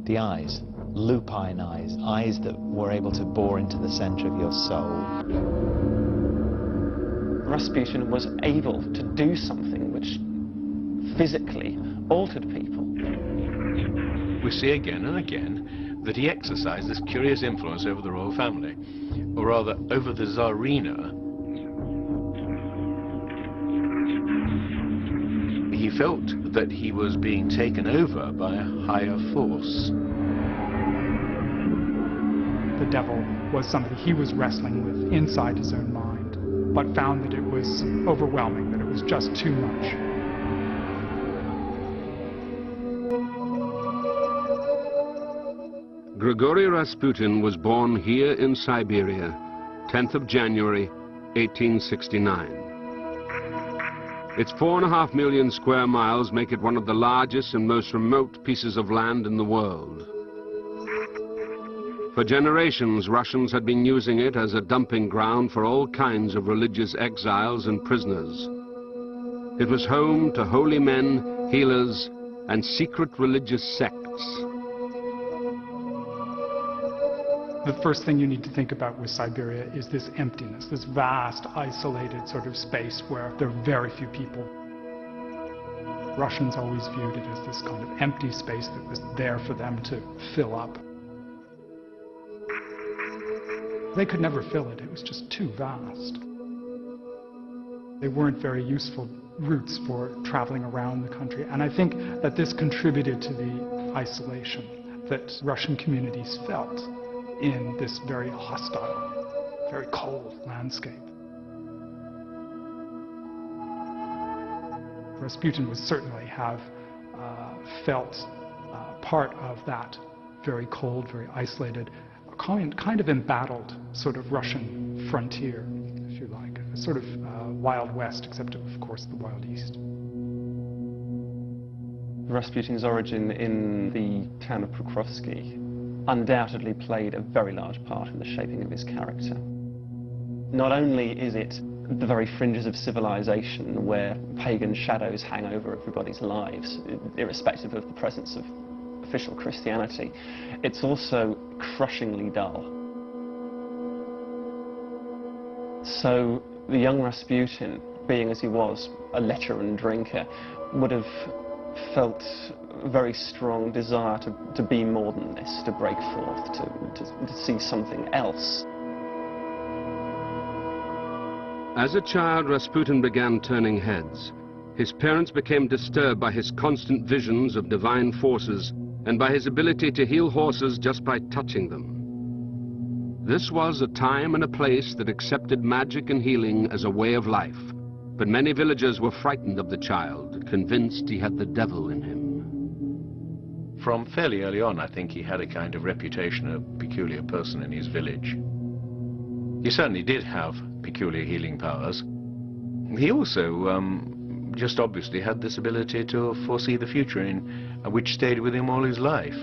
The eyes, lupine eyes, eyes that were able to bore into the center of your soul. Rasputin was able to do something which physically altered people. We see again and again that he exercised this curious influence over the royal family, or rather over the Tsarina. He felt that he was being taken over by a higher force. The devil was something he was wrestling with inside his own mind, but found that it was overwhelming, that it was just too much. Grigori Rasputin was born here in Siberia, 10th of January, 1869. Its 4.5 million square miles make it one of the largest and most remote pieces of land in the world. For generations, Russians had been using it as a dumping ground for all kinds of religious exiles and prisoners. It was home to holy men, healers, and secret religious sects. The first thing you need to think about with Siberia is this emptiness, this vast, isolated sort of space where there are very few people. Russians always viewed it as this kind of empty space that was there for them to fill up. They could never fill it, it was just too vast. They weren't very useful routes for traveling around the country, and I think that this contributed to the isolation that Russian communities felt in this very hostile, very cold landscape. Rasputin would certainly have felt part of that very cold, very isolated, kind of embattled sort of Russian frontier, if you like, a sort of Wild West, except of course the Wild East. Rasputin's origin in the town of Pokrovsky undoubtedly played a very large part in the shaping of his character. Not only is it the very fringes of civilization where pagan shadows hang over everybody's lives, irrespective of the presence of official Christianity, it's also crushingly dull. So the young Rasputin, being as he was a lecher and drinker, would have felt a very strong desire to be more than this, to break forth, to see something else. As a child, Rasputin began turning heads. His parents became disturbed by his constant visions of divine forces and by his ability to heal horses just by touching them. This was a time and a place that accepted magic and healing as a way of life, but many villagers were frightened of the child, convinced he had the devil in him. From fairly early on, I think he had a kind of reputation of a peculiar person in his village. He certainly did have peculiar healing powers. He also just obviously had this ability to foresee the future, which stayed with him all his life.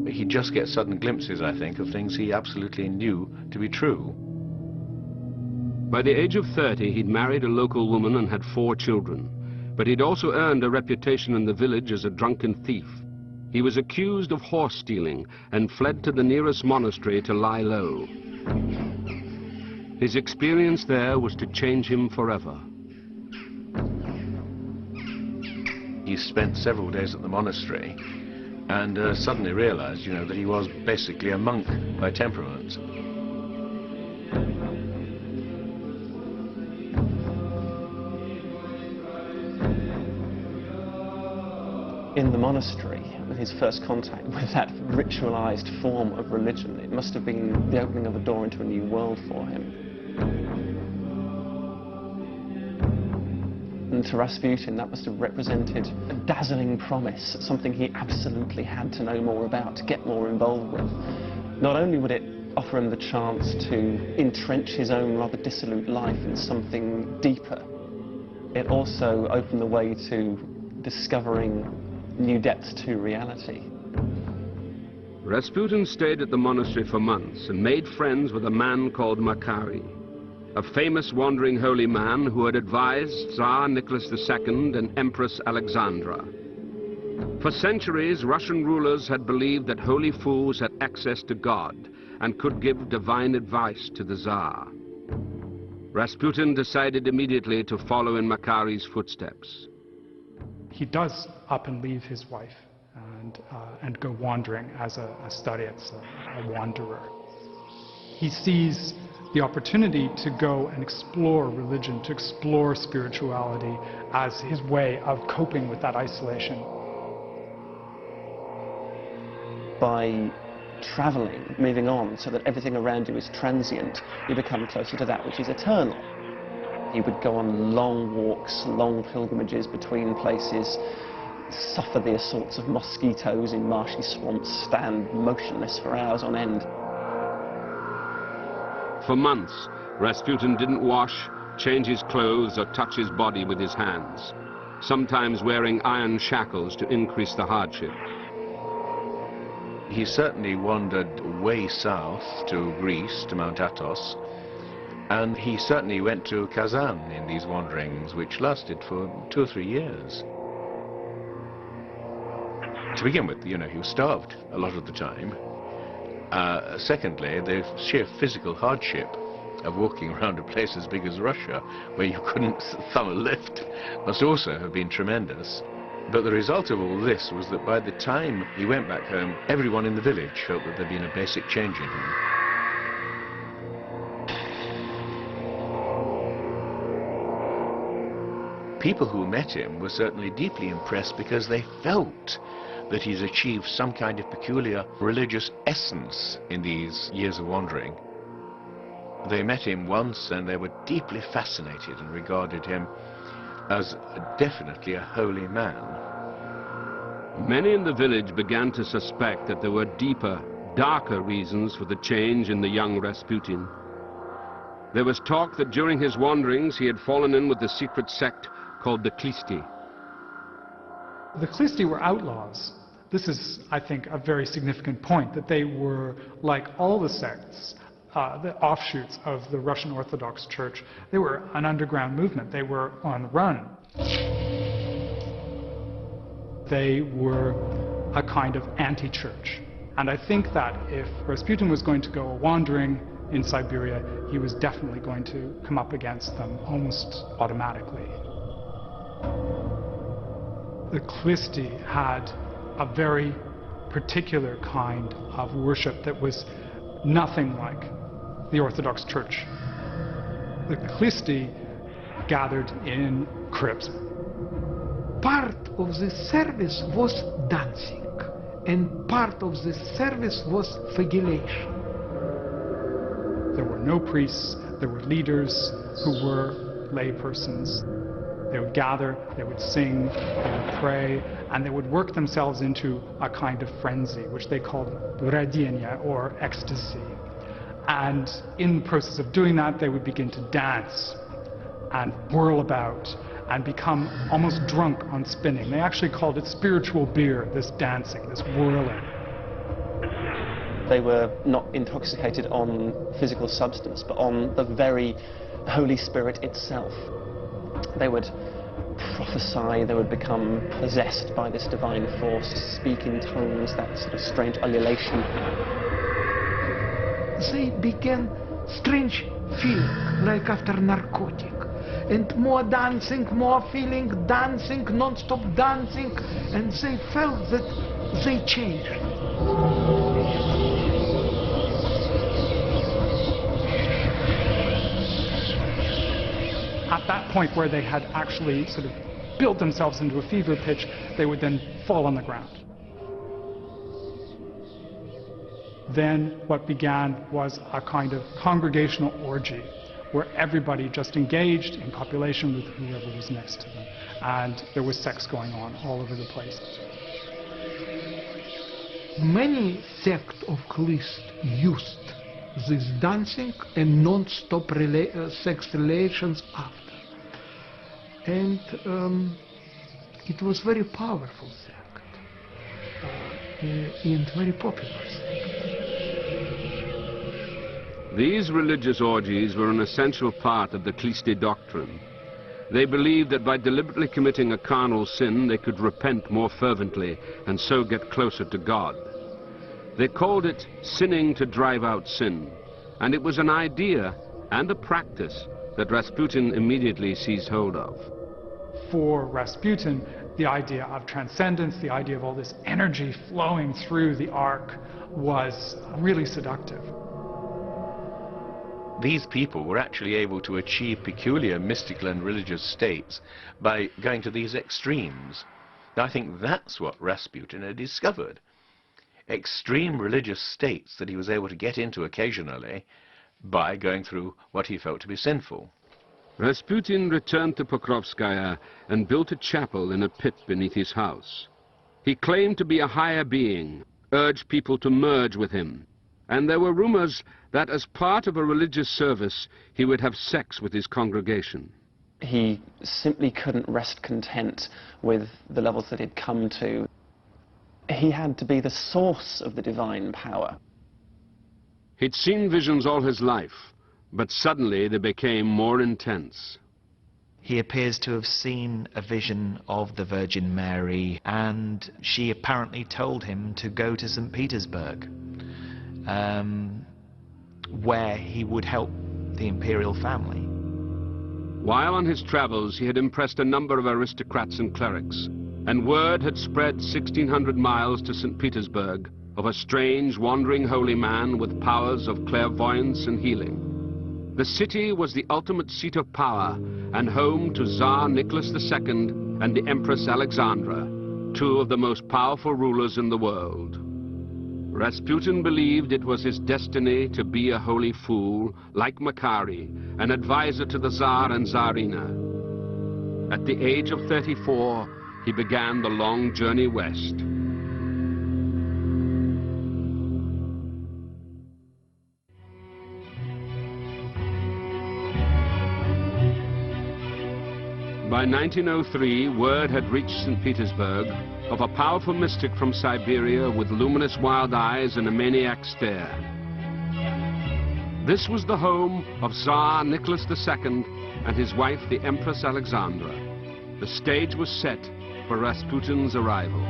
He'd just get sudden glimpses, I think, of things he absolutely knew to be true. By the age of 30, he'd married a local woman and had 4 children. But he'd also earned a reputation in the village as a drunken thief. He was accused of horse stealing and fled to the nearest monastery to lie low. His experience there was to change him forever. He spent several days at the monastery and suddenly realized, that he was basically a monk by temperament. In the monastery, with his first contact with that ritualized form of religion, it must have been the opening of a door into a new world for him. And to Rasputin, that must have represented a dazzling promise, something he absolutely had to know more about, to get more involved with. Not only would it offer him the chance to entrench his own rather dissolute life in something deeper, it also opened the way to discovering new depths to reality. Rasputin stayed at the monastery for months and made friends with a man called Makari. a famous wandering holy man who had advised Tsar Nicholas II and Empress Alexandra. For centuries, Russian rulers had believed that holy fools had access to God and could give divine advice to the Tsar. Rasputin decided immediately to follow in Makari's footsteps. He does up and leave his wife and go wandering as a starets, a wanderer. He sees the opportunity to go and explore religion, to explore spirituality as his way of coping with that isolation. By traveling, moving on, so that everything around you is transient, you become closer to that which is eternal. He would go on long walks, long pilgrimages between places, suffer the assaults of mosquitoes in marshy swamps, stand motionless for hours on end. For months, Rasputin didn't wash, change his clothes, or touch his body with his hands, sometimes wearing iron shackles to increase the hardship. He certainly wandered way south to Greece, to Mount Athos, and he certainly went to Kazan in these wanderings, which lasted for 2 or 3 years. To begin with, you know, he was starved a lot of the time. Secondly, the sheer physical hardship of walking around a place as big as Russia, where you couldn't thumb a lift, must also have been tremendous. But the result of all this was that by the time he went back home, everyone in the village felt that there'd been a basic change in him. People who met him were certainly deeply impressed because they felt that he's achieved some kind of peculiar religious essence in these years of wandering. They met him once and they were deeply fascinated and regarded him as definitely a holy man. Many in the village began to suspect that there were deeper, darker reasons for the change in the young Rasputin. There was talk that during his wanderings he had fallen in with a secret sect called the Klisti. The Klisti were outlaws. This is, I think, a very significant point, that they were, like all the sects, the offshoots of the Russian Orthodox Church, they were an underground movement. They were on the run. They were a kind of anti-church. And I think that if Rasputin was going to go wandering in Siberia, he was definitely going to come up against them almost automatically. The Klisti had a very particular kind of worship that was nothing like the Orthodox Church. The Klisti gathered in crypts. Part of the service was dancing, and part of the service was flagellation. There were no priests, there were leaders who were laypersons. They would gather, they would sing, they would pray, and they would work themselves into a kind of frenzy, which they called radenia, or ecstasy. And in the process of doing that, they would begin to dance and whirl about and become almost drunk on spinning. They actually called it spiritual beer, this dancing, this whirling. They were not intoxicated on physical substance, but on the very Holy Spirit itself. They would prophesy, they would become possessed by this divine force, speak in tongues, that sort of strange ululation. They began strange feeling, like after narcotic. And more dancing, more feeling, dancing, non-stop dancing, and they felt that they changed. At that point where they had actually sort of built themselves into a fever pitch, they would then fall on the ground. Then what began was a kind of congregational orgy, where everybody just engaged in copulation with whoever was next to them. And there was sex going on all over the place. Many sects of Klist used this dancing and non-stop sex relations after. And it was very powerful sect and very popular sect. These religious orgies were an essential part of the Klisti doctrine. They believed that by deliberately committing a carnal sin, they could repent more fervently and so get closer to God. They called it sinning to drive out sin, and it was an idea and a practice that Rasputin immediately seized hold of. For Rasputin, the idea of transcendence, the idea of all this energy flowing through the arc was really seductive. These people were actually able to achieve peculiar mystical and religious states by going to these extremes. Now, I think that's what Rasputin had discovered. Extreme religious states that he was able to get into occasionally by going through what he felt to be sinful. Rasputin returned to Pokrovskaya and built a chapel in a pit beneath his house. He claimed to be a higher being, urged people to merge with him, and there were rumors that as part of a religious service, he would have sex with his congregation. He simply couldn't rest content with the levels that he'd come to. He had to be the source of the divine power. He'd seen visions all his life, but suddenly they became more intense. He appears to have seen a vision of the Virgin Mary, and she apparently told him to go to Sankt Petersburg, where he would help the imperial family. While on his travels, he had impressed a number of aristocrats and clerics, and word had spread 1,600 miles to St. Petersburg of a strange, wandering holy man with powers of clairvoyance and healing. The city was the ultimate seat of power and home to Tsar Nicholas II and the Empress Alexandra, two of the most powerful rulers in the world. Rasputin believed it was his destiny to be a holy fool, like Makari, an advisor to the Tsar and Tsarina. At the age of 34, he began the long journey west. By 1903, word had reached St. Petersburg of a powerful mystic from Siberia with luminous wild eyes and a maniac stare. This was the home of Tsar Nicholas II and his wife, the Empress Alexandra. The stage was set for Rasputin's arrival.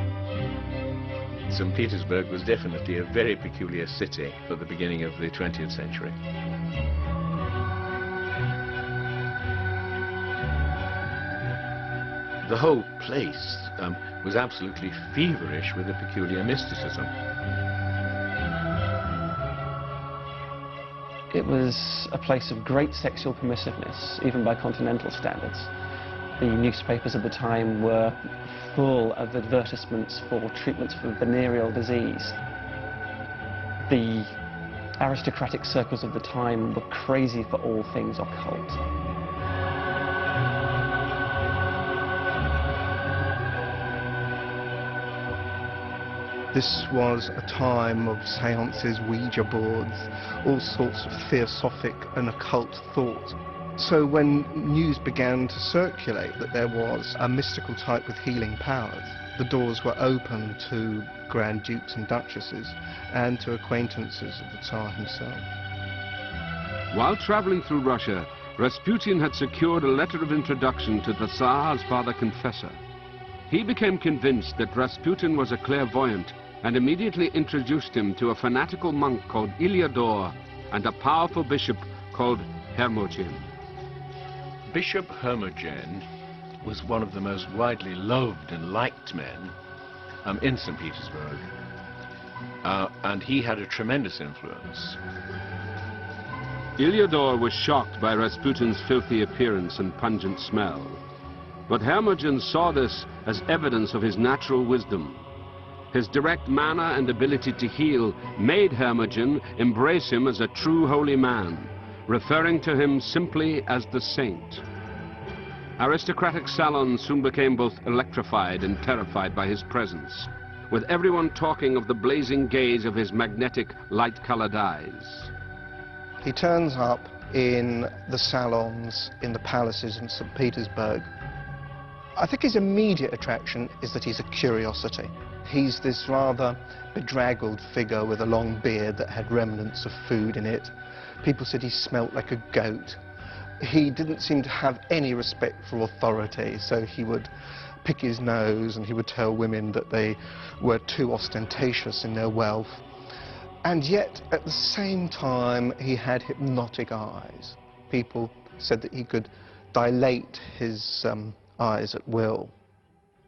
St. Petersburg was definitely a very peculiar city for the beginning of the 20th century. The whole place was absolutely feverish with a peculiar mysticism. It was a place of great sexual permissiveness, even by continental standards. The newspapers of the time were full of advertisements for treatments for venereal disease. The aristocratic circles of the time were crazy for all things occult. This was a time of seances, Ouija boards, all sorts of theosophic and occult thought. So when news began to circulate that there was a mystical type with healing powers, the doors were open to Grand Dukes and Duchesses and to acquaintances of the Tsar himself. While traveling through Russia, Rasputin had secured a letter of introduction to the Tsar's father confessor. He became convinced that Rasputin was a clairvoyant and immediately introduced him to a fanatical monk called Iliador and a powerful bishop called Hermogen. Bishop Hermogen was one of the most widely loved and liked men in St. Petersburg, and he had a tremendous influence. Iliador was shocked by Rasputin's filthy appearance and pungent smell, but Hermogen saw this as evidence of his natural wisdom. His direct manner and ability to heal made Hermogen embrace him as a true holy man, referring to him simply as the saint. Aristocratic salons soon became both electrified and terrified by his presence, with everyone talking of the blazing gaze of his magnetic, light-colored eyes. He turns up in the salons, in the palaces in St. Petersburg. I think his immediate attraction is that he's a curiosity. He's this rather bedraggled figure with a long beard that had remnants of food in it. People said he smelt like a goat. He didn't seem to have any respect for authority, so he would pick his nose and he would tell women that they were too ostentatious in their wealth. And yet, at the same time, he had hypnotic eyes. People said that he could dilate his eyes at will.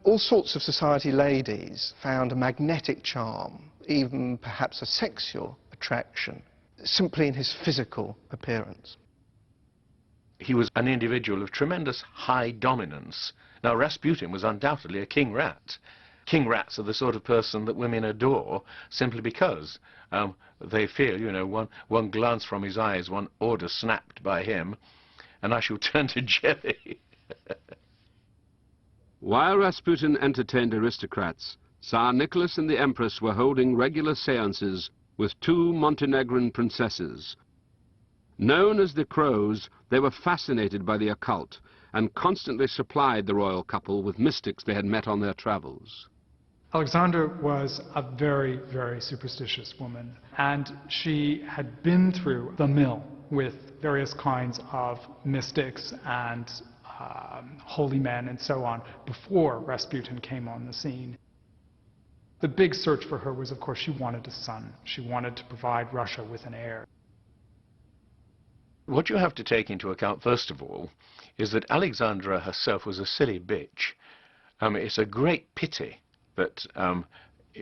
All sorts of society ladies found a magnetic charm, even perhaps a sexual attraction, simply in his physical appearance. He was an individual of tremendous high dominance. Now, Rasputin was undoubtedly a king rat. King rats are the sort of person that women adore simply because they feel, you know, one glance from his eyes, one order snapped by him, and I shall turn to jelly. While Rasputin entertained aristocrats, Tsar Nicholas and the Empress were holding regular seances with two Montenegrin princesses. Known as the Crows, they were fascinated by the occult and constantly supplied the royal couple with mystics they had met on their travels. Alexandra was a very, very superstitious woman, and she had been through the mill with various kinds of mystics and holy men and so on before Rasputin came on the scene. The big search for her was, of course, she wanted a son. She wanted to provide Russia with an heir. What you have to take into account, first of all, is that Alexandra herself was a silly bitch. It's a great pity that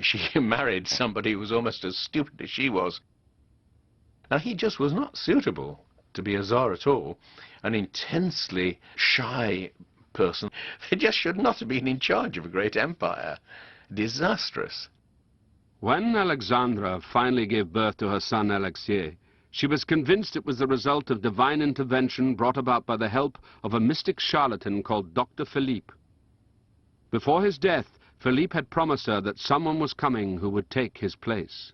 she married somebody who was almost as stupid as she was. Now, he just was not suitable to be a Tsar at all. An intensely shy person. They just should not have been in charge of a great empire. Disastrous. When Alexandra finally gave birth to her son Alexei, she was convinced it was the result of divine intervention brought about by the help of a mystic charlatan called Dr. Philippe. Before his death, Philippe had promised her that someone was coming who would take his place.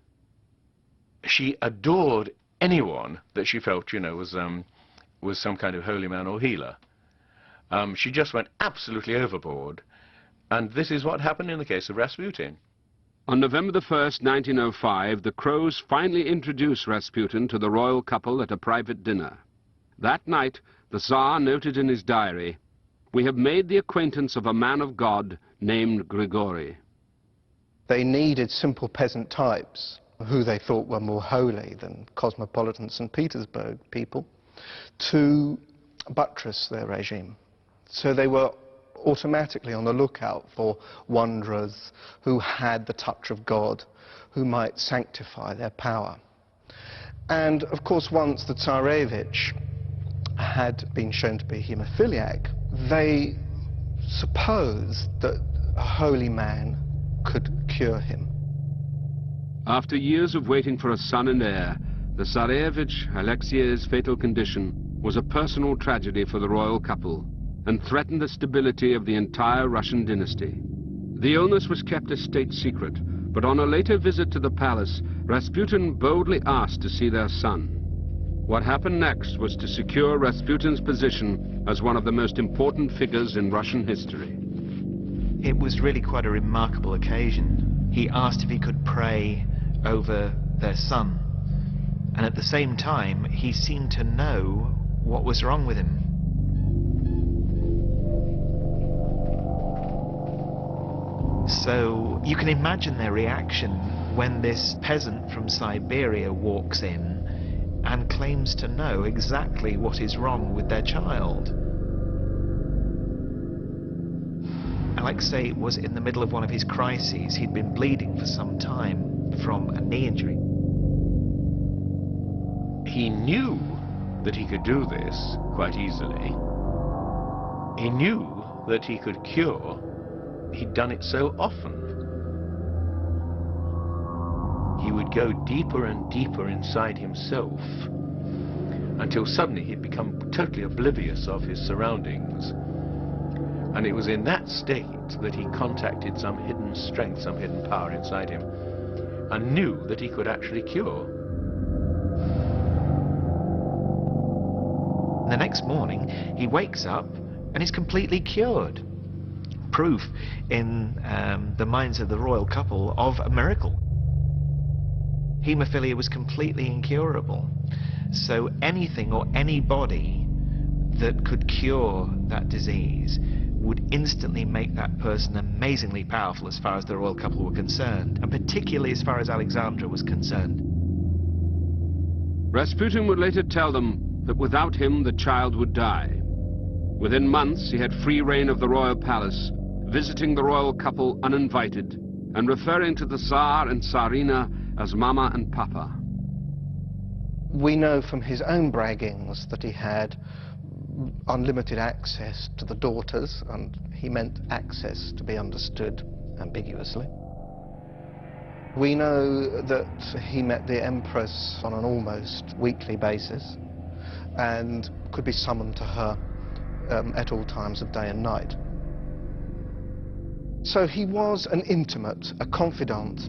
She adored anyone that she felt, you know, was some kind of holy man or healer. She just went absolutely overboard, and this is what happened in the case of Rasputin. On November the 1st, 1905, the Crows finally introduced Rasputin to the royal couple at a private dinner. That night, the Tsar noted in his diary, "We have made the acquaintance of a man of God named Grigori." They needed simple peasant types, who they thought were more holy than cosmopolitan St. Petersburg people, to buttress their regime. So they were automatically on the lookout for wanderers who had the touch of God, who might sanctify their power. And of course, once the Tsarevich had been shown to be hemophiliac, they supposed that a holy man could cure him. After years of waiting for a son and heir, the Tsarevich Alexei's fatal condition was a personal tragedy for the royal couple and threatened the stability of the entire Russian dynasty. The illness was kept a state secret, but on a later visit to the palace, Rasputin boldly asked to see their son. What happened next was to secure Rasputin's position as one of the most important figures in Russian history. It was really quite a remarkable occasion. He asked if he could pray over their son, and at the same time he seemed to know what was wrong with him. So you can imagine their reaction when this peasant from Siberia walks in and claims to know exactly what is wrong with their child. Alexei was in the middle of one of his crises. He'd been bleeding for some time from a knee injury. He knew that he could do this quite easily. He knew that he could cure. He'd done it so often. He would go deeper and deeper inside himself until suddenly he'd become totally oblivious of his surroundings. And it was in that state that he contacted some hidden strength, some hidden power inside him, and knew that he could actually cure. The next morning, he wakes up and is completely cured. proof in the minds of the royal couple of a miracle. Haemophilia was completely incurable. So anything or anybody that could cure that disease would instantly make that person amazingly powerful as far as the royal couple were concerned, and particularly as far as Alexandra was concerned. Rasputin would later tell them that without him the child would die. Within months he had free reign of the royal palace, visiting the royal couple uninvited and referring to the Tsar and Tsarina as Mama and Papa. We know from his own braggings that he had unlimited access to the daughters, and he meant access to be understood ambiguously. We know that he met the Empress on an almost weekly basis and could be summoned to her at all times of day and night. So he was an intimate, a confidant.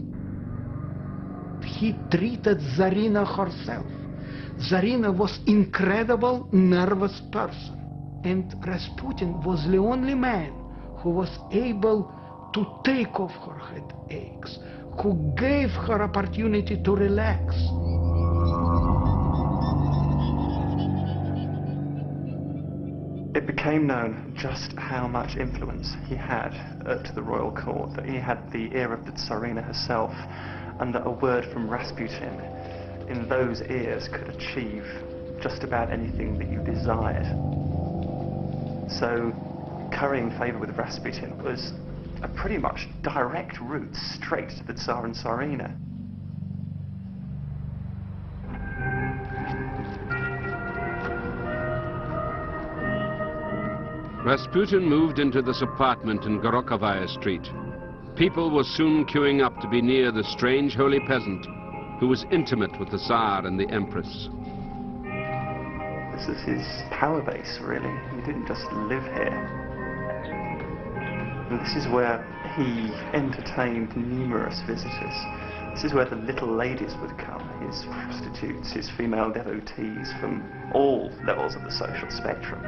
He treated Tsarina herself. Tsarina was incredible, nervous person. And Rasputin was the only man who was able to take off her headaches, who gave her opportunity to relax. It became known just how much influence he had at the royal court, that he had the ear of the Tsarina herself, and that a word from Rasputin in those ears could achieve just about anything that you desired. So currying favour with Rasputin was a pretty much direct route straight to the Tsar and Tsarina. Rasputin moved into this apartment in Gorokovaya Street. People were soon queuing up to be near the strange holy peasant who was intimate with the Tsar and the Empress. This is his power base, really. He didn't just live here. And this is where he entertained numerous visitors. This is where the little ladies would come, his prostitutes, his female devotees from all levels of the social spectrum.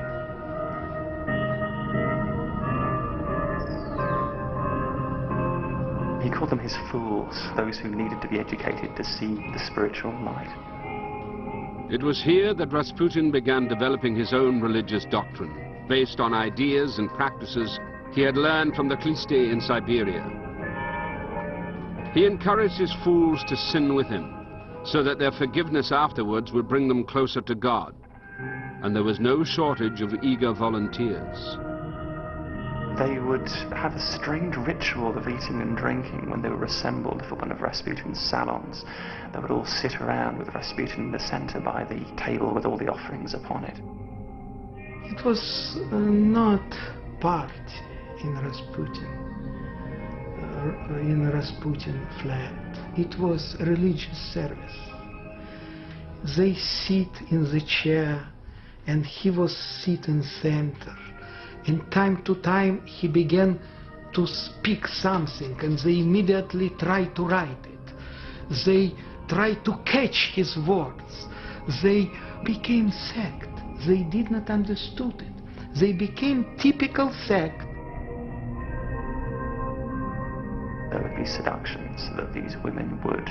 He called them his fools, those who needed to be educated to see the spiritual light. It was here that Rasputin began developing his own religious doctrine, based on ideas and practices he had learned from the Kliste in Siberia. He encouraged his fools to sin with him, so that their forgiveness afterwards would bring them closer to God. And there was no shortage of eager volunteers. They would have a strange ritual of eating and drinking when they were assembled for one of Rasputin's salons. They would all sit around with Rasputin in the center by the table with all the offerings upon it. It was not party in Rasputin flat. It was religious service. They sit in the chair and he was sitting center. And time to time he began to speak something and they immediately tried to write it. They tried to catch his words. They became sect. They did not understood it. They became typical sect. There would be seductions that these women would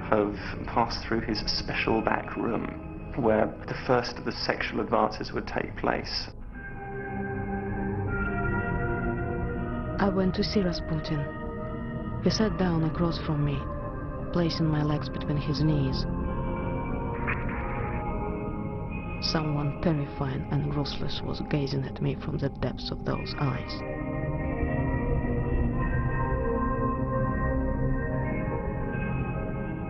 have passed through his special back room where the first of the sexual advances would take place. I went to see Rasputin. He sat down across from me, placing my legs between his knees. Someone terrifying and ruthless was gazing at me from the depths of those eyes.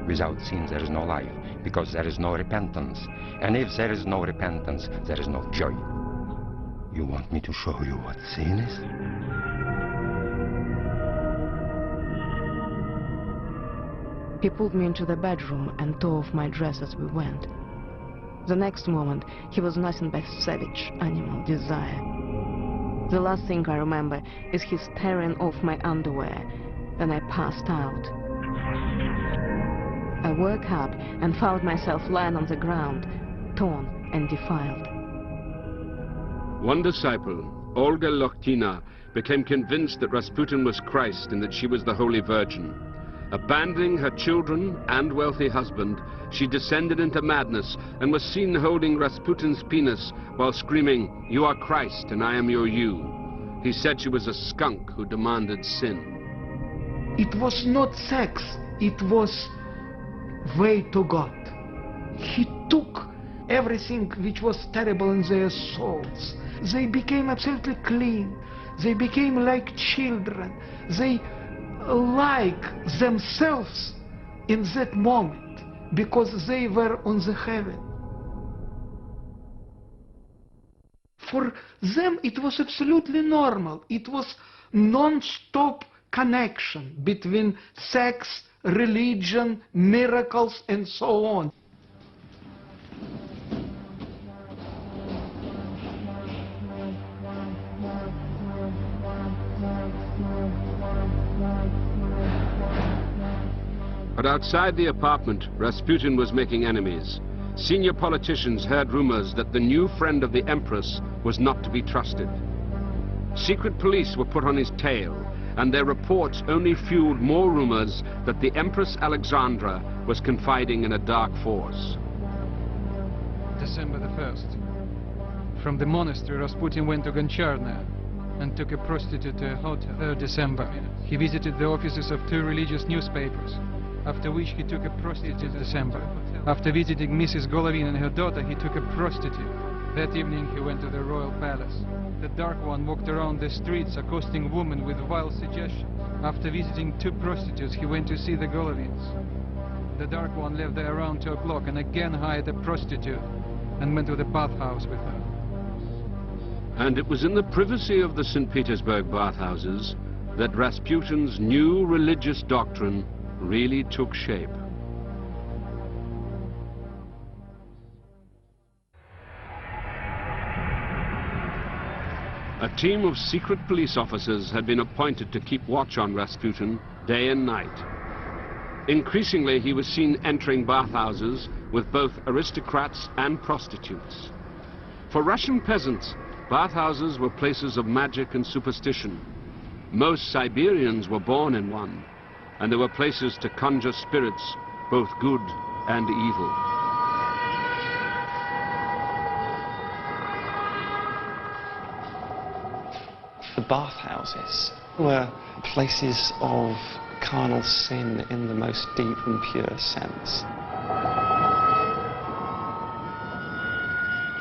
Without sin there is no life, because there is no repentance. And if there is no repentance, there is no joy. You want me to show you what sin is? He pulled me into the bedroom and tore off my dress as we went. The next moment, he was nothing but savage, animal desire. The last thing I remember is his tearing off my underwear. Then I passed out. I woke up and found myself lying on the ground, torn and defiled. One disciple, Olga Lokhtina, became convinced that Rasputin was Christ and that she was the Holy Virgin. Abandoning her children and wealthy husband, she descended into madness and was seen holding Rasputin's penis while screaming, "You are Christ and I am your you." He said she was a skunk who demanded sin. It was not sex, it was way to God. He took everything which was terrible in their souls. They became absolutely clean. They became like children. They like themselves in that moment because they were on the heaven. For them it was absolutely normal. It was non-stop connection between sex, religion, miracles, and so on. But outside the apartment, Rasputin was making enemies. Senior politicians heard rumors that the new friend of the Empress was not to be trusted. Secret police were put on his tail, and their reports only fueled more rumors that the Empress Alexandra was confiding in a dark force. December the 1st. From the monastery, Rasputin went to Goncharna and took a prostitute to a hotel. 3rd December. He visited the offices of 2 religious newspapers, after which he took a prostitute in December. After visiting Mrs. Golovin and her daughter, he took a prostitute. That evening he went to the royal palace. The dark one walked around the streets accosting women with vile suggestions. After visiting 2 prostitutes, he went to see the Golovins. The dark one left there around 2 o'clock and again hired a prostitute and went to the bathhouse with her. And it was in the privacy of the St. Petersburg bathhouses that Rasputin's new religious doctrine really took shape. A team of secret police officers had been appointed to keep watch on Rasputin day and night. Increasingly, he was seen entering bathhouses with both aristocrats and prostitutes. For Russian peasants, bathhouses were places of magic and superstition. Most Siberians were born in one, and there were places to conjure spirits, both good and evil. The bathhouses were places of carnal sin in the most deep and pure sense.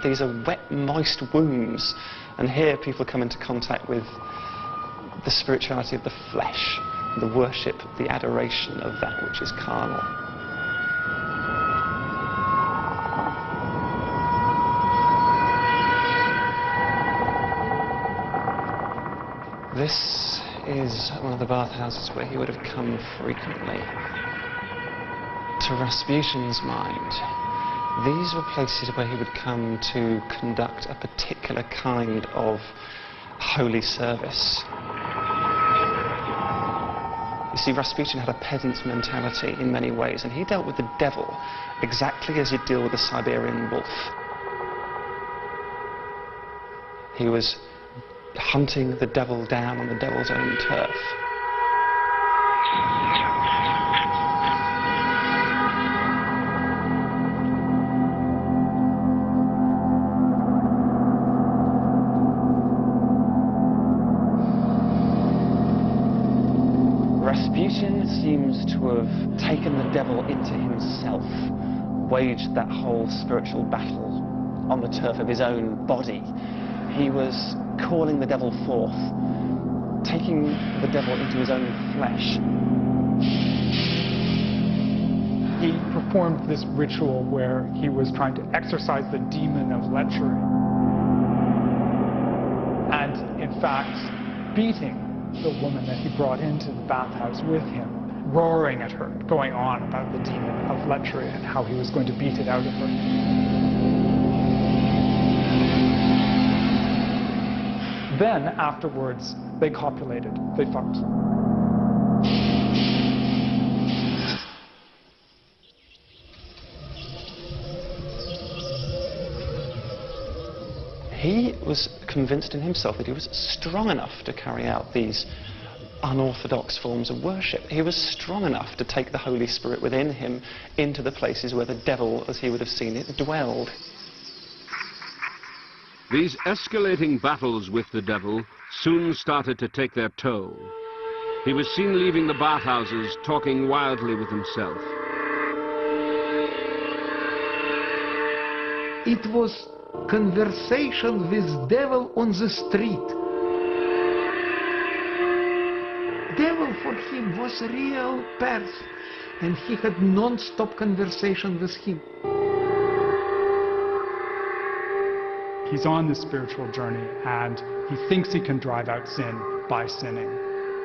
These are wet, moist wombs, and here people come into contact with the spirituality of the flesh, the worship, the adoration of that which is carnal. This is one of the bathhouses where he would have come frequently. To Rasputin's mind, these were places where he would come to conduct a particular kind of holy service. You see, Rasputin had a peasant's mentality in many ways, and he dealt with the devil exactly as you deal with a Siberian wolf. He was hunting the devil down on the devil's own turf. Rasputin seems to have taken the devil into himself, waged that whole spiritual battle on the turf of his own body. He was calling the devil forth, taking the devil into his own flesh. He performed this ritual where he was trying to exorcise the demon of lechery. And in fact, beating the woman that he brought into the bathhouse with him, roaring at her, going on about the demon of lechery and how he was going to beat it out of her. Then, afterwards, they copulated, they fucked. He was convinced in himself that he was strong enough to carry out these unorthodox forms of worship. He was strong enough to take the Holy Spirit within him into the places where the devil, as he would have seen it, dwelled. These escalating battles with the devil soon started to take their toll. He was seen leaving the bathhouses, talking wildly with himself. It was conversation with devil on the street. Devil for him was a real person, and he had non-stop conversation with him. He's on this spiritual journey, and he thinks he can drive out sin by sinning.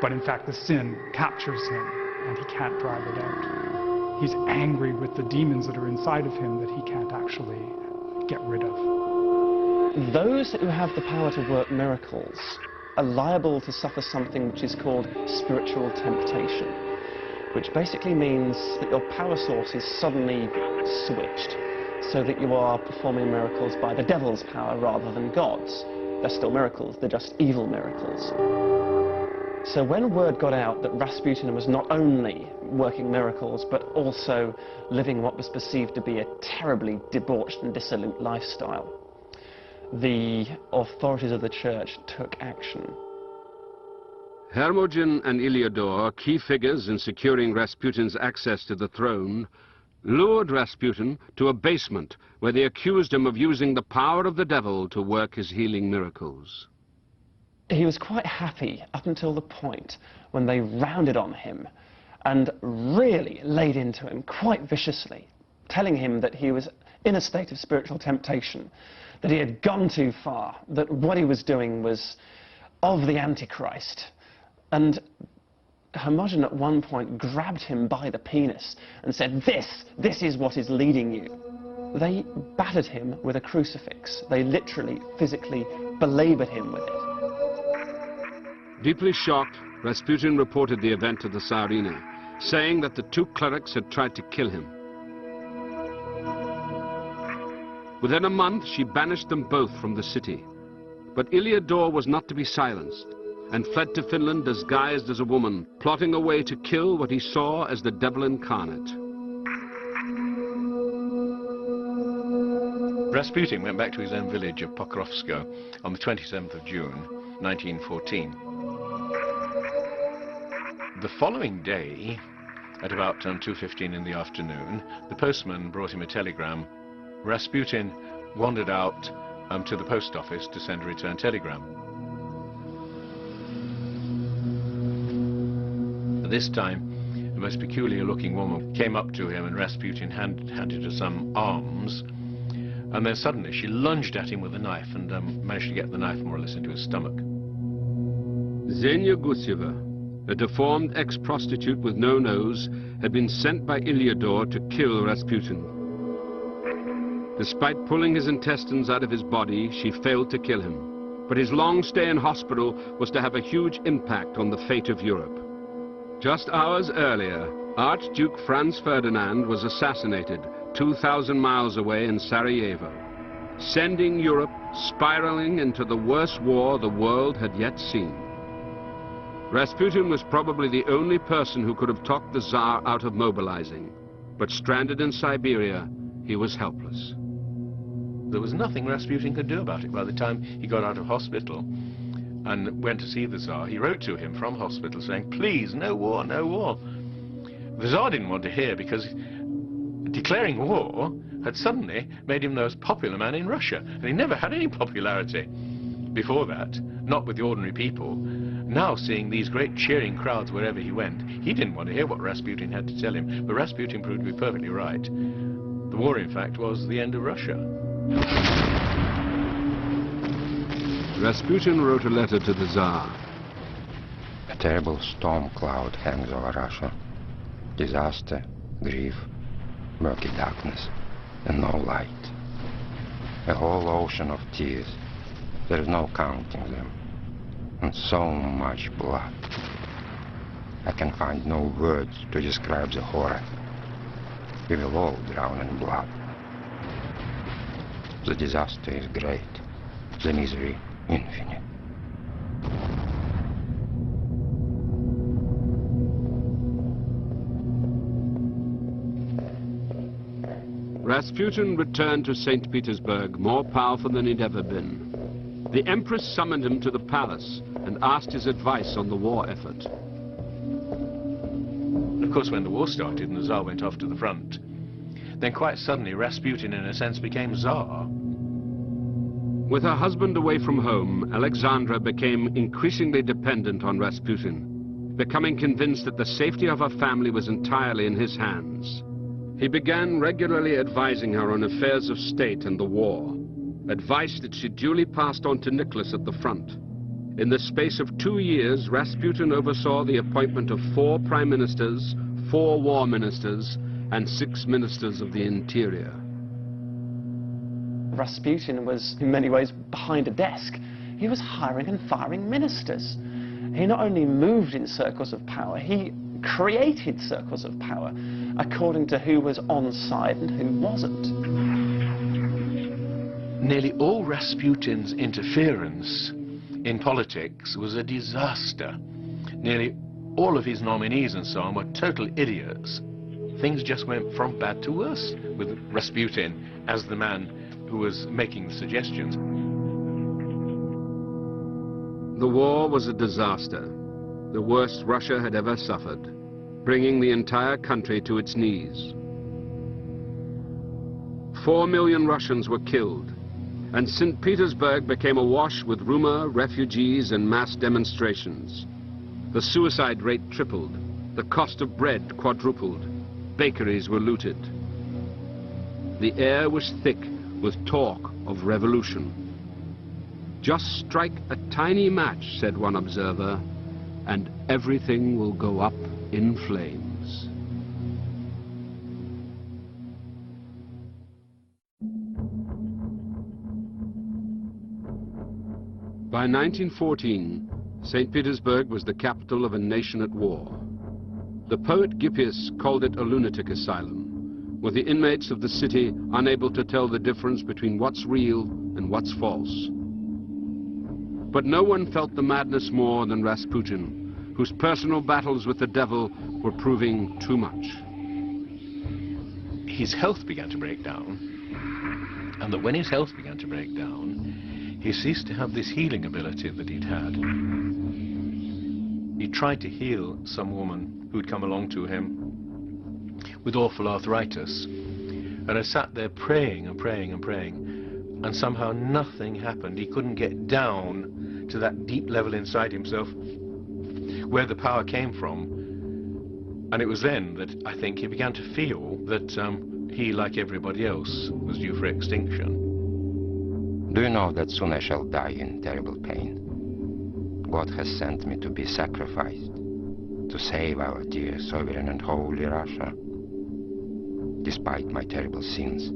But in fact, the sin captures him, and he can't drive it out. He's angry with the demons that are inside of him that he can't actually get rid of. Those who have the power to work miracles are liable to suffer something which is called spiritual temptation, which basically means that your power source is suddenly switched, so that you are performing miracles by the devil's power rather than God's. They're still miracles, they're just evil miracles. So when word got out that Rasputin was not only working miracles, but also living what was perceived to be a terribly debauched and dissolute lifestyle, the authorities of the church took action. Hermogen and Iliador, key figures in securing Rasputin's access to the throne, lured Rasputin to a basement where they accused him of using the power of the devil to work his healing miracles. He was quite happy up until the point when they rounded on him and really laid into him quite viciously, telling him that he was in a state of spiritual temptation, that he had gone too far, that what he was doing was of the Antichrist. And Hermogen at one point grabbed him by the penis and said, this is what is leading you. They battered him with a crucifix. They literally, physically belabored him with it. Deeply shocked, Rasputin reported the event to the Tsarina, saying that the two clerics had tried to kill him. Within a month, she banished them both from the city. But Iliador was not to be silenced, and fled to Finland disguised as a woman, plotting a way to kill what he saw as the devil incarnate. Rasputin went back to his own village of Pokrovskoe on the 27th of June, 1914. The following day, at about 2:15 in the afternoon, the postman brought him a telegram. Rasputin wandered out to the post office to send a return telegram. At this time, a most peculiar-looking woman came up to him, and Rasputin handed her some alms, and then suddenly she lunged at him with a knife and managed to get the knife more or less into his stomach. Zenya Gusyeva, a deformed ex-prostitute with no nose, had been sent by Iliador to kill Rasputin. Despite pulling his intestines out of his body, she failed to kill him. But his long stay in hospital was to have a huge impact on the fate of Europe. Just hours earlier, Archduke Franz Ferdinand was assassinated 2,000 miles away in Sarajevo, sending Europe spiraling into the worst war the world had yet seen. Rasputin was probably the only person who could have talked the Tsar out of mobilizing, but stranded in Siberia, he was helpless. There was nothing Rasputin could do about it. By the time he got out of hospital and went to see the Tsar, he wrote to him from hospital saying, please, no war, no war. The Tsar didn't want to hear, because declaring war had suddenly made him the most popular man in Russia, and he never had any popularity before that, not with the ordinary people. Now, seeing these great cheering crowds wherever he went, he didn't want to hear what Rasputin had to tell him, but Rasputin proved to be perfectly right. The war, in fact, was the end of Russia. Rasputin wrote a letter to the Tsar. A terrible storm cloud hangs over Russia. Disaster, grief, murky darkness, and no light. A whole ocean of tears. There is no counting them. And so much blood. I can find no words to describe the horror. We will all drown in blood. The disaster is great, the misery infinite. Rasputin returned to St. Petersburg more powerful than he'd ever been. The Empress summoned him to the palace and asked his advice on the war effort. Of course, when the war started and the Tsar went off to the front, then quite suddenly Rasputin, in a sense, became Tsar. With her husband away from home, Alexandra became increasingly dependent on Rasputin, becoming convinced that the safety of her family was entirely in his hands. He began regularly advising her on affairs of state and the war, advice that she duly passed on to Nicholas at the front. In the space of 2 years, Rasputin oversaw the appointment of 4 prime ministers, 4 war ministers, and 6 ministers of the interior. Rasputin was, in many ways, behind a desk. He was hiring and firing ministers. He not only moved in circles of power, he created circles of power according to who was on side and who wasn't. Nearly all Rasputin's interference in politics was a disaster. Nearly all of his nominees and so on were total idiots. Things just went from bad to worse with Rasputin as the man who was making the suggestions. The war was a disaster, the worst Russia had ever suffered, bringing the entire country to its knees. 4 million Russians were killed, and St. Petersburg became awash with rumor, refugees, and mass demonstrations. The suicide rate tripled, the cost of bread quadrupled, bakeries were looted. The air was thick with talk of revolution. Just strike a tiny match, said one observer, and everything will go up in flames. By 1914, St. Petersburg was the capital of a nation at war. The poet Gippius called it a lunatic asylum, with the inmates of the city unable to tell the difference between what's real and what's false. But no one felt the madness more than Rasputin, whose personal battles with the devil were proving too much. His health began to break down, and that when his health began to break down, he ceased to have this healing ability that he'd had. He tried to heal some woman who'd come along to him with awful arthritis, and I sat there praying and praying and praying, and somehow nothing happened. He couldn't get down to that deep level inside himself where the power came from. And it was then that I think he began to feel that he, like everybody else, was due for extinction. Do you know that soon I shall die in terrible pain? God has sent me to be sacrificed, to save our dear sovereign and holy Russia. Despite my terrible sins,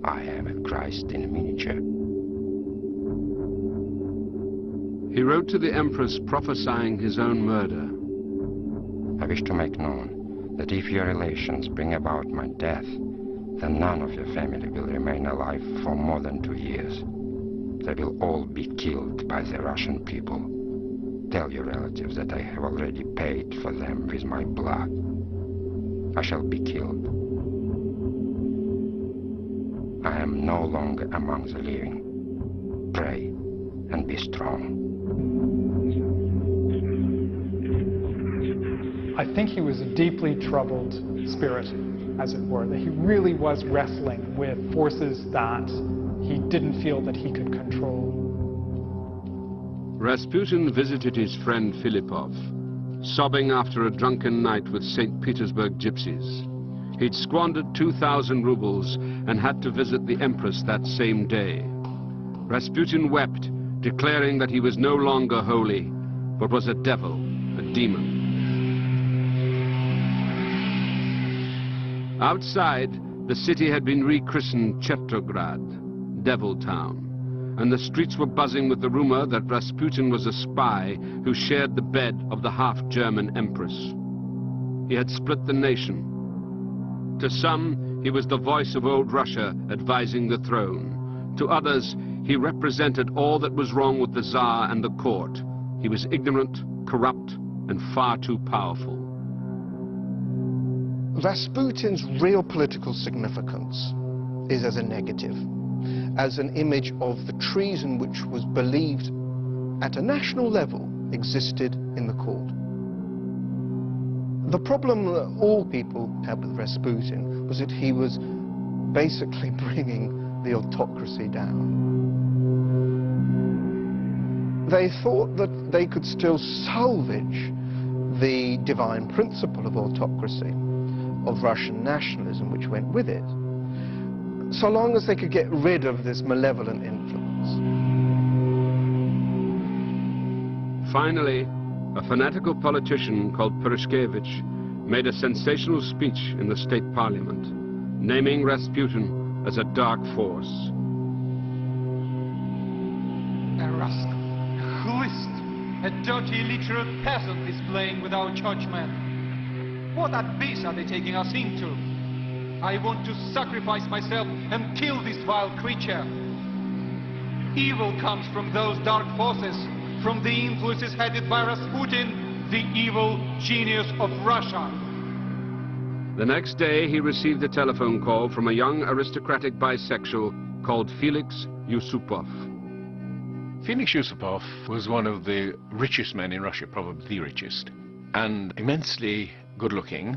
I am a Christ in miniature. He wrote to the Empress prophesying his own murder. I wish to make known that if your relations bring about my death, then none of your family will remain alive for more than 2 years. They will all be killed by the Russian people. Tell your relatives that I have already paid for them with my blood. I shall be killed. I am no longer among the living. Pray and be strong. I think he was a deeply troubled spirit, as it were, that he really was wrestling with forces that he didn't feel that he could control. Rasputin visited his friend Filipov, sobbing after a drunken night with St. Petersburg gypsies. He'd squandered 2,000 rubles and had to visit the Empress that same day. Rasputin wept, declaring that he was no longer holy, but was a devil, a demon. Outside, the city had been rechristened Chetrograd, Devil Town, and the streets were buzzing with the rumor that Rasputin was a spy who shared the bed of the half-German Empress. He had split the nation. To some, he was the voice of old Russia advising the throne. To others, He represented all that was wrong with the Tsar and the court. He was ignorant, corrupt, and far too powerful. Rasputin's real political significance is as a negative, as an image of the treason which was believed at a national level existed in the court. The problem that all people had with Rasputin was that he was basically bringing the autocracy down. They thought that they could still salvage the divine principle of autocracy, of Russian nationalism which went with it, so long as they could get rid of this malevolent influence. Finally, a fanatical politician called Purishkevich made a sensational speech in the state parliament, naming Rasputin as a dark force. A rascal, a Chlist, a dirty illiterate peasant is playing with our churchmen. What abyss are they taking us into? I want to sacrifice myself and kill this vile creature. Evil comes from those dark forces, from the influences headed by Rasputin, the evil genius of Russia. The next day, he received a telephone call from a young aristocratic bisexual called Felix Yusupov. Felix Yusupov was one of the richest men in Russia, probably the richest, and immensely good-looking.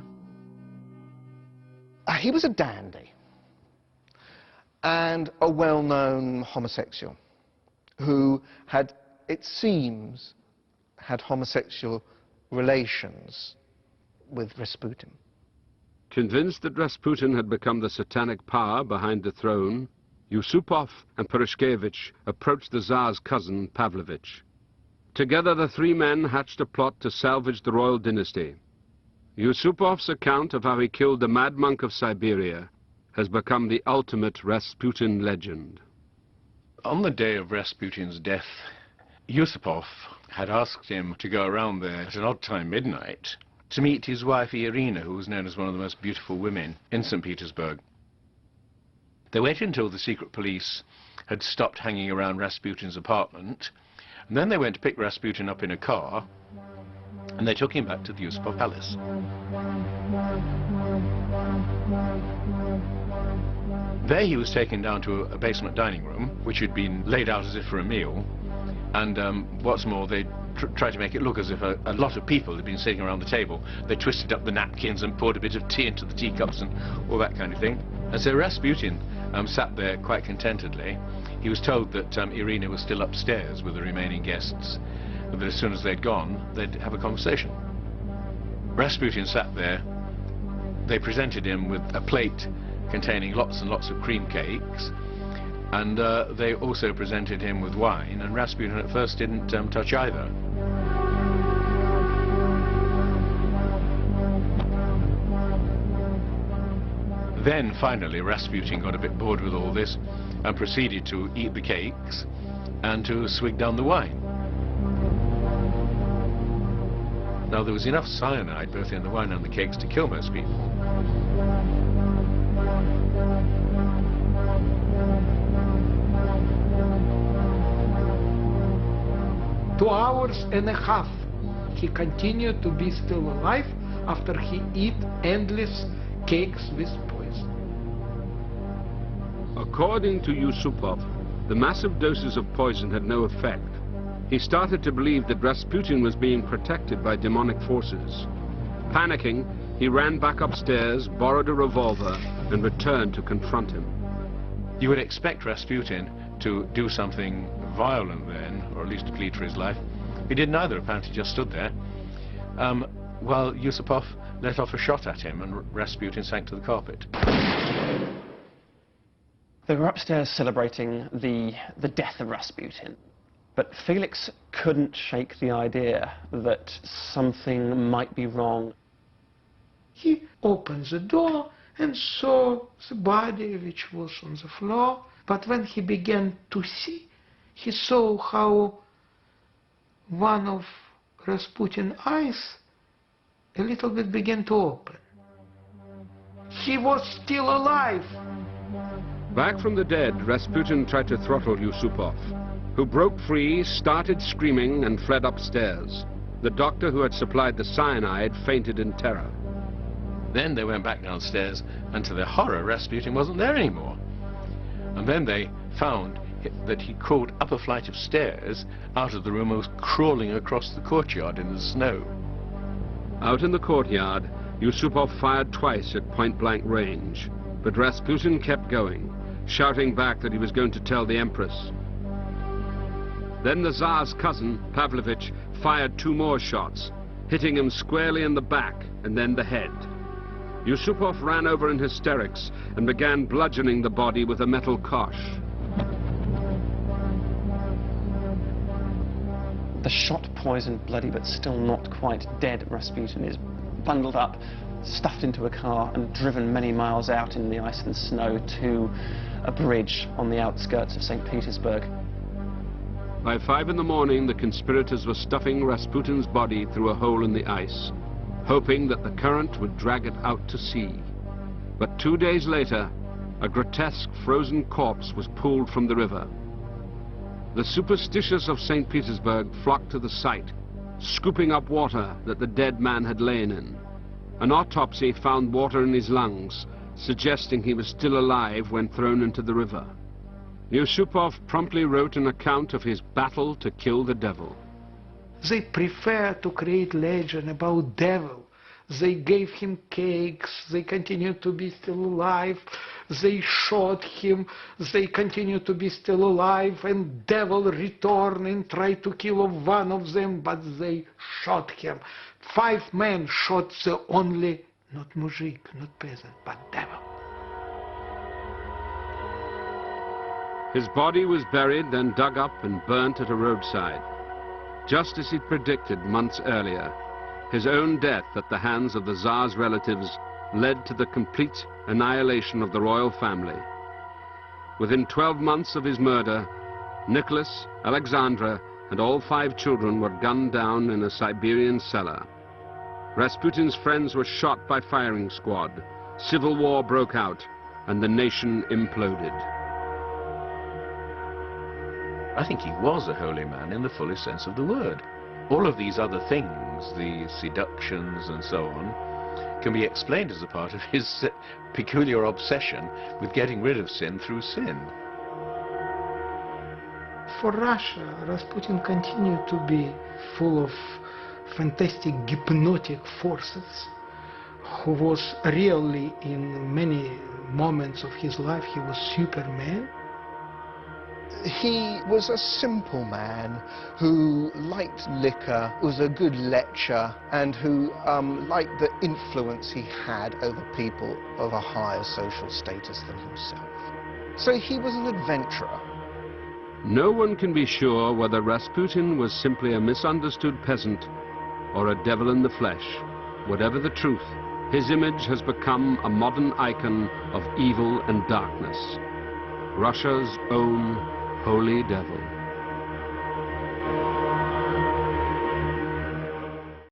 He was a dandy and a well-known homosexual who had, it seems, had homosexual relations with Rasputin. Convinced that Rasputin had become the satanic power behind the throne, Yusupov and Purishkevich approached the Tsar's cousin, Pavlovich. Together, the three men hatched a plot to salvage the royal dynasty. Yusupov's account of how he killed the mad monk of Siberia has become the ultimate Rasputin legend. On the day of Rasputin's death, Yusupov had asked him to go around there at an odd time, midnight, to meet his wife Irina, who was known as one of the most beautiful women in St. Petersburg. They waited until the secret police had stopped hanging around Rasputin's apartment, and then they went to pick Rasputin up in a car, and they took him back to the Yusupov palace. There he was taken down to a basement dining room, which had been laid out as if for a meal, and what's more, they tried to make it look as if a lot of people had been sitting around the table. They twisted up the napkins and poured a bit of tea into the teacups and all that kind of thing. And so Rasputin sat there quite contentedly. He was told that Irina was still upstairs with the remaining guests, and that as soon as they'd gone, they'd have a conversation. Rasputin sat there. They presented him with a plate containing lots and lots of cream cakes, and they also presented him with wine, and Rasputin at first didn't touch either. Then finally Rasputin got a bit bored with all this and proceeded to eat the cakes and to swig down the wine. Now there was enough cyanide both in the wine and the cakes to kill most people. 2 hours and a half he continued to be still alive after he ate endless cakes with poison. According to Yusupov, the massive doses of poison had no effect. He started to believe that Rasputin was being protected by demonic forces. Panicking, he ran back upstairs, borrowed a revolver, and returned to confront him. You would expect Rasputin to do something violent then, or at least to plead for his life. He did neither, apparently just stood there, while Yusupov let off a shot at him and Rasputin sank to the carpet. They were upstairs celebrating the death of Rasputin, but Felix couldn't shake the idea that something might be wrong. He opened the door and saw the body which was on the floor, but when he began to see, he saw how one of Rasputin's eyes a little bit began to open. He was still alive. Back from the dead, Rasputin tried to throttle Yusupov, who broke free, started screaming, and fled upstairs. The doctor who had supplied the cyanide fainted in terror. Then they went back downstairs, and to their horror, Rasputin wasn't there anymore. And then they found that he crawled up a flight of stairs out of the room and was crawling across the courtyard in the snow. Out in the courtyard, Yusupov fired twice at point-blank range, but Rasputin kept going, shouting back that he was going to tell the Empress. Then the Tsar's cousin, Pavlovich, fired 2 more shots, hitting him squarely in the back and then the head. Yusupov ran over in hysterics and began bludgeoning the body with a metal kosh. The shot, poisoned, bloody, but still not quite dead Rasputin is bundled up, stuffed into a car and driven many miles out in the ice and snow to a bridge on the outskirts of Sankt Petersburg. By 5 in the morning, the conspirators were stuffing Rasputin's body through a hole in the ice, hoping that the current would drag it out to sea. But 2 days later, a grotesque frozen corpse was pulled from the river. The superstitious of St. Petersburg flocked to the site, scooping up water that the dead man had lain in. An autopsy found water in his lungs, suggesting he was still alive when thrown into the river. Yusupov promptly wrote an account of his battle to kill the devil. They prefer to create legend about devil. They gave him cakes, they continued to be still alive, they shot him, they continued to be still alive, and devil returned and tried to kill one of them, but they shot him. 5 men shot the only, not mujik, not peasant, but devil. His body was buried, then dug up and burnt at a roadside. Just as he'd predicted months earlier, his own death at the hands of the Tsar's relatives led to the complete annihilation of the royal family. Within 12 months of his murder, Nicholas, Alexandra, and all 5 children were gunned down in a Siberian cellar. Rasputin's friends were shot by firing squad. Civil war broke out, and the nation imploded. I think he was a holy man in the fullest sense of the word. All of these other things, the seductions and so on, can be explained as a part of his peculiar obsession with getting rid of sin through sin. For Russia, Rasputin continued to be full of fantastic hypnotic forces, who was really, in many moments of his life, he was Superman. He was a simple man who liked liquor, was a good lecher, and who liked the influence he had over people of a higher social status than himself. So he was an adventurer. No one can be sure whether Rasputin was simply a misunderstood peasant or a devil in the flesh. Whatever the truth, his image has become a modern icon of evil and darkness. Russia's own holy devil.